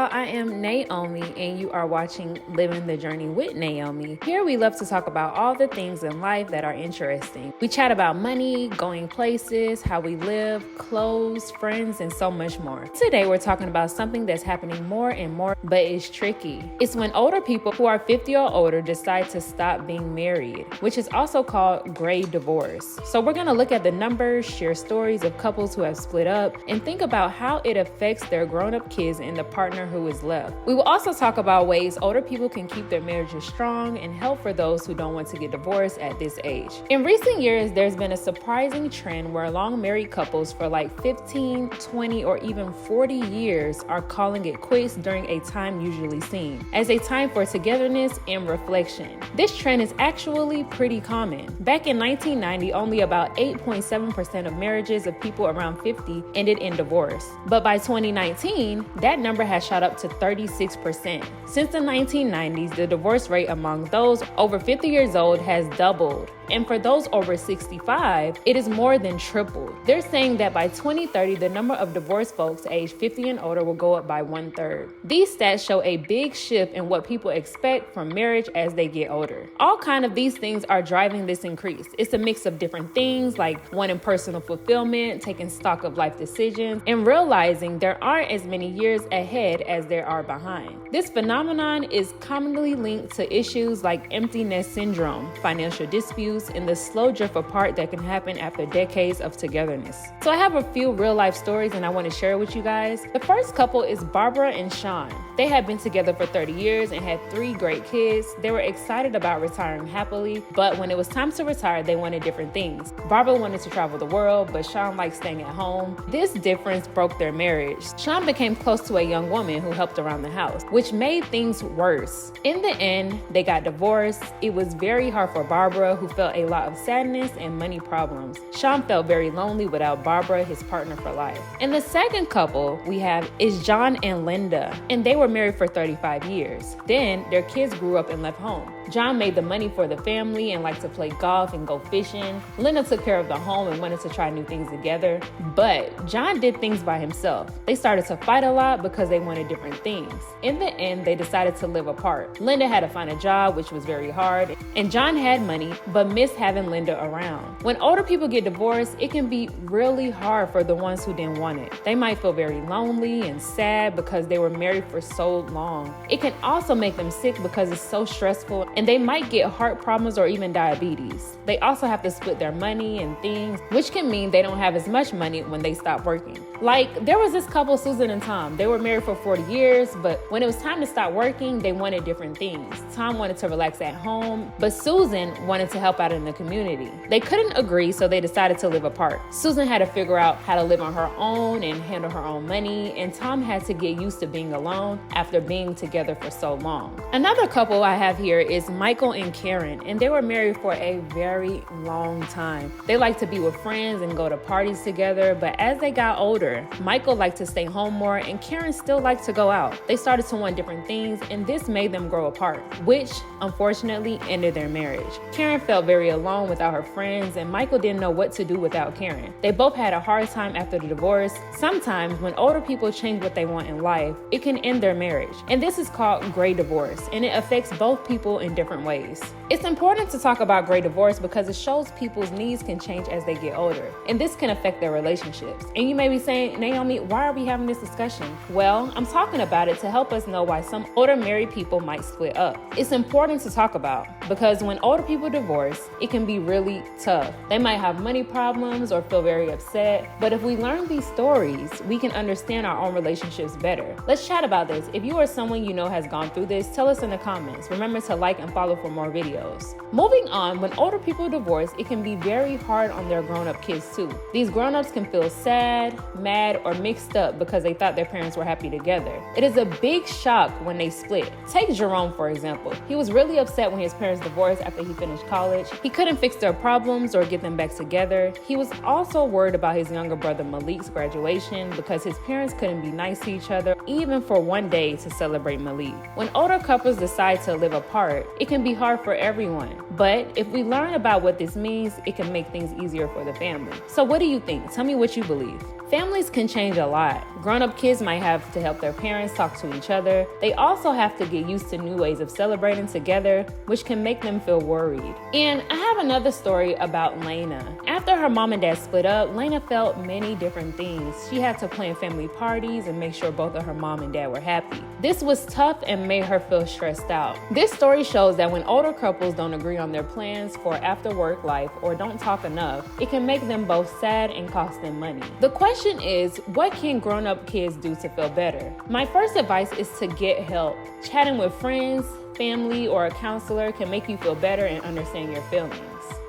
y'all, I am Naomi and you are watching Living the Journey with Naomi. Here we love to talk about all the things in life that are interesting. We chat about money, going places, how we live, clothes, friends, and so much more. Today we're talking about something that's happening more and more, but it's tricky. It's when older people who are 50 or older decide to stop being married, which is also called gray divorce. So we're gonna look at the numbers, share stories of couples who have split up, and think about how it affects their grown-up kids and the partner who is left. We will also talk about ways older people can keep their marriages strong and help for those who don't want to get divorced at this age. In recent years, there's been a surprising trend where long married couples for like 15, 20, or even 40 years are calling it quits during a time usually seen as a time for togetherness and reflection. This trend is actually pretty common. Back in 1990, only about 8.7% of marriages of people around 50 ended in divorce. But by 2019, that number has shot up to 36%. Since the 1990s, the divorce rate among those over 50 years old has doubled. And for those over 65, it is more than tripled. They're saying that by 2030, the number of divorced folks aged 50 and older will go up by 1/3. These stats show a big shift in what people expect from marriage as they get older. All kind of these things are driving this increase. It's a mix of different things like wanting personal fulfillment, taking stock of life decisions, and realizing there aren't as many years ahead as there are behind. This phenomenon is commonly linked to issues like empty nest syndrome, financial disputes, and the slow drift apart that can happen after decades of togetherness. So I have a few real life stories and I want to share with you guys. The first couple is Barbara and Sean. They had been together for 30 years and had 3 great kids. They were excited about retiring happily, but when it was time to retire, they wanted different things. Barbara wanted to travel the world, but Sean liked staying at home. This difference broke their marriage. Sean became close to a young woman who helped around the house, which made things worse. In the end, they got divorced. It was very hard for Barbara, who felt a lot of sadness and money problems. Sean felt very lonely without Barbara, his partner for life. And the second couple we have is John and Linda, and they were married for 35 years. Then their kids grew up and left home. John made the money for the family and liked to play golf and go fishing. Linda took care of the home and wanted to try new things together. But John did things by himself. They started to fight a lot because they wanted different things. In the end, they decided to live apart. Linda had to find a job, which was very hard, and John had money, but missed having Linda around. When older people get divorced, it can be really hard for the ones who didn't want it. They might feel very lonely and sad because they were married for so long. It can also make them sick because it's so stressful, and they might get heart problems or even diabetes. They also have to split their money and things, which can mean they don't have as much money when they stop working. Like, there was this couple, Susan and Tom. They were married for 40 years, but when it was time to stop working, they wanted different things. Tom wanted to relax at home, but Susan wanted to help out in the community. They couldn't agree, so they decided to live apart. Susan had to figure out how to live on her own and handle her own money, and Tom had to get used to being alone after being together for so long. Another couple I have here is Michael and Karen, and they were married for a very long time. They liked to be with friends and go to parties together, but as they got older, Michael liked to stay home more and Karen still liked to go out. They started to want different things, and this made them grow apart, which unfortunately ended their marriage. Karen felt very alone without her friends, and Michael didn't know what to do without Karen. They both had a hard time after the divorce. Sometimes when older people change what they want in life, it can end their marriage. And this is called gray divorce, and it affects both people in different ways. It's important to talk about gray divorce because it shows people's needs can change as they get older, and this can affect their relationships. And you may be saying, Naomi, why are we having this discussion? Well, I'm talking about it to help us know why some older married people might split up. It's important to talk about because when older people divorce, it can be really tough. They might have money problems or feel very upset, but if we learn these stories, we can understand our own relationships better. Let's chat about this. If you or someone you know has gone through this, tell us in the comments. Remember to like and follow for more videos. Moving on, when older people divorce, it can be very hard on their grown-up kids too. These grown-ups can feel sad, mad, or mixed up because they thought their parents were happy together. It is a big shock when they split. Take Jerome, for example. He was really upset when his parents divorced after he finished college. He couldn't fix their problems or get them back together. He was also worried about his younger brother Malik's graduation because his parents couldn't be nice to each other, even for one day to celebrate Malik. When older couples decide to live apart, it can be hard for everyone. But if we learn about what this means, it can make things easier for the family. So what do you think? Tell me what you believe. Families can change a lot. Grown-up kids might have to help their parents talk to each other. They also have to get used to new ways of celebrating together, which can make them feel worried. And I have another story about Lena. After her mom and dad split up, Lena felt many different things. She had to plan family parties and make sure both of her mom and dad were happy. This was tough and made her feel stressed out. This story shows that when older couples don't agree on their plans for after-work life or don't talk enough, it can make them both sad and cost them money. The question is, what can grown-up kids do to feel better? My first advice is to get help. Chatting with friends, family, or a counselor can make you feel better and understand your feelings.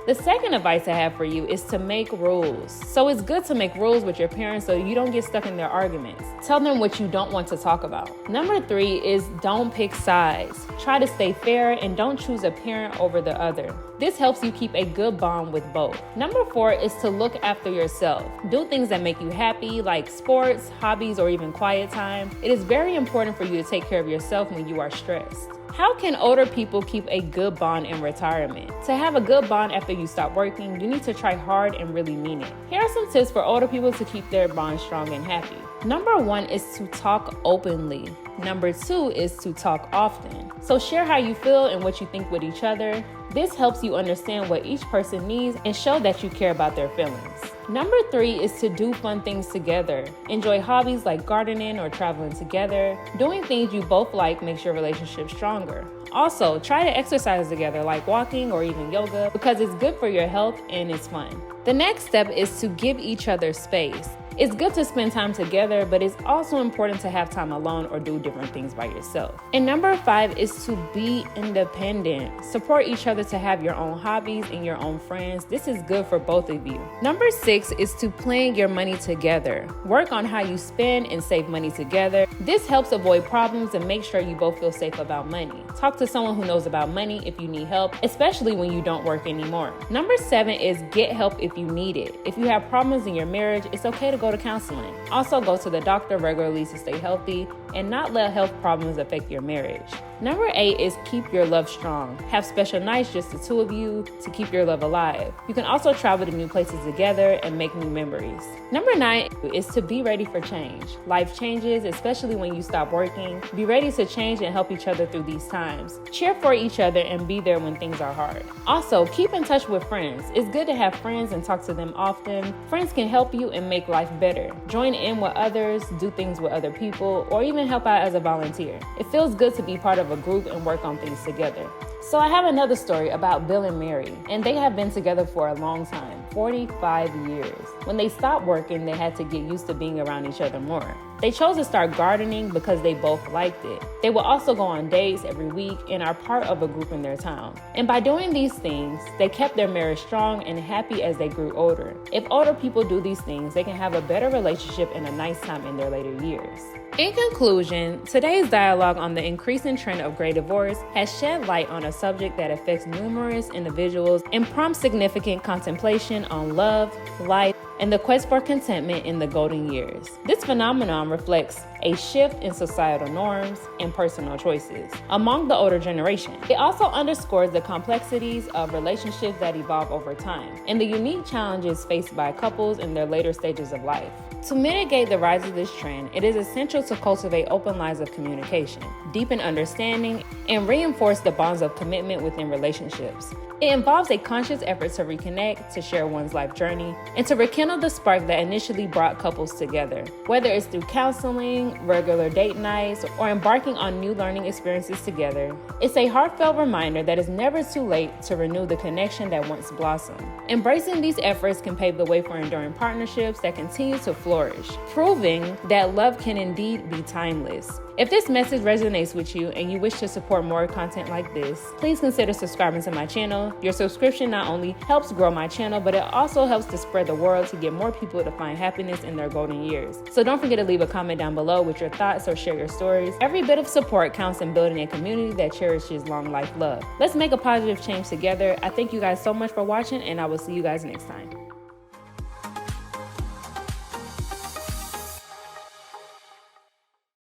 The second advice I have for you is to make rules. So it's good to make rules with your parents so you don't get stuck in their arguments. Tell them what you don't want to talk about. Number 3 is don't pick sides. Try to stay fair and don't choose a parent over the other. This helps you keep a good bond with both. Number 4 is to look after yourself. Do things that make you happy, like sports, hobbies, or even quiet time. It is very important for you to take care of yourself when you are stressed. How can older people keep a good bond in retirement? To have a good bond after you stop working, you need to try hard and really mean it. Here are some tips for older people to keep their bond strong and happy. Number 1 is to talk openly. Number 2 is to talk often. So share how you feel and what you think with each other. This helps you understand what each person needs and show that you care about their feelings. Number 3 is to do fun things together. Enjoy hobbies like gardening or traveling together. Doing things you both like makes your relationship stronger. Also, try to exercise together like walking or even yoga because it's good for your health and it's fun. The next step is to give each other space. It's good to spend time together, but it's also important to have time alone or do different things by yourself. And number 5 is to be independent. Support each other to have your own hobbies and your own friends. This is good for both of you. Number 6 is to plan your money together. Work on how you spend and save money together. This helps avoid problems and make sure you both feel safe about money. Talk to someone who knows about money if you need help, especially when you don't work anymore. Number 7 is get help if you need it. If you have problems in your marriage, it's okay to go to counseling. Also, go to the doctor regularly to stay healthy and not let health problems affect your marriage. Number 8 is keep your love strong. Have special nights just the two of you to keep your love alive. You can also travel to new places together and make new memories. Number 9 is to be ready for change. Life changes, especially when you stop working. Be ready to change and help each other through these times. Cheer for each other and be there when things are hard. Also, keep in touch with friends. It's good to have friends and talk to them often. Friends can help you and make life better. Join in with others, do things with other people, or even help out as a volunteer. It feels good to be part of a group and work on things together. So I have another story about Bill and Mary, and they have been together for a long time, 45 years. When they stopped working, they had to get used to being around each other more. They chose to start gardening because they both liked it. They will also go on dates every week and are part of a group in their town. And by doing these things, they kept their marriage strong and happy as they grew older. If older people do these things, they can have a better relationship and a nice time in their later years. In conclusion, today's dialogue on the increasing trend of gray divorce has shed light on a subject that affects numerous individuals and prompts significant contemplation on love, life, and the quest for contentment in the golden years. This phenomenon reflects a shift in societal norms and personal choices among the older generation. It also underscores the complexities of relationships that evolve over time and the unique challenges faced by couples in their later stages of life. To mitigate the rise of this trend, it is essential to cultivate open lines of communication, deepen understanding, and reinforce the bonds of commitment within relationships. It involves a conscious effort to reconnect, to share one's life journey, and to rekindle the spark that initially brought couples together. Whether it's through counseling, regular date nights, or embarking on new learning experiences together, it's a heartfelt reminder that it's never too late to renew the connection that once blossomed. Embracing these efforts can pave the way for enduring partnerships that continue to flourish, proving that love can indeed be timeless. If this message resonates with you and you wish to support more content like this, please consider subscribing to my channel. Your subscription not only helps grow my channel, but it also helps to spread the word to get more people to find happiness in their golden years. So don't forget to leave a comment down below with your thoughts or share your stories. Every bit of support counts in building a community that cherishes long life love. Let's make a positive change together. I thank you guys so much for watching, and I will see you guys next time.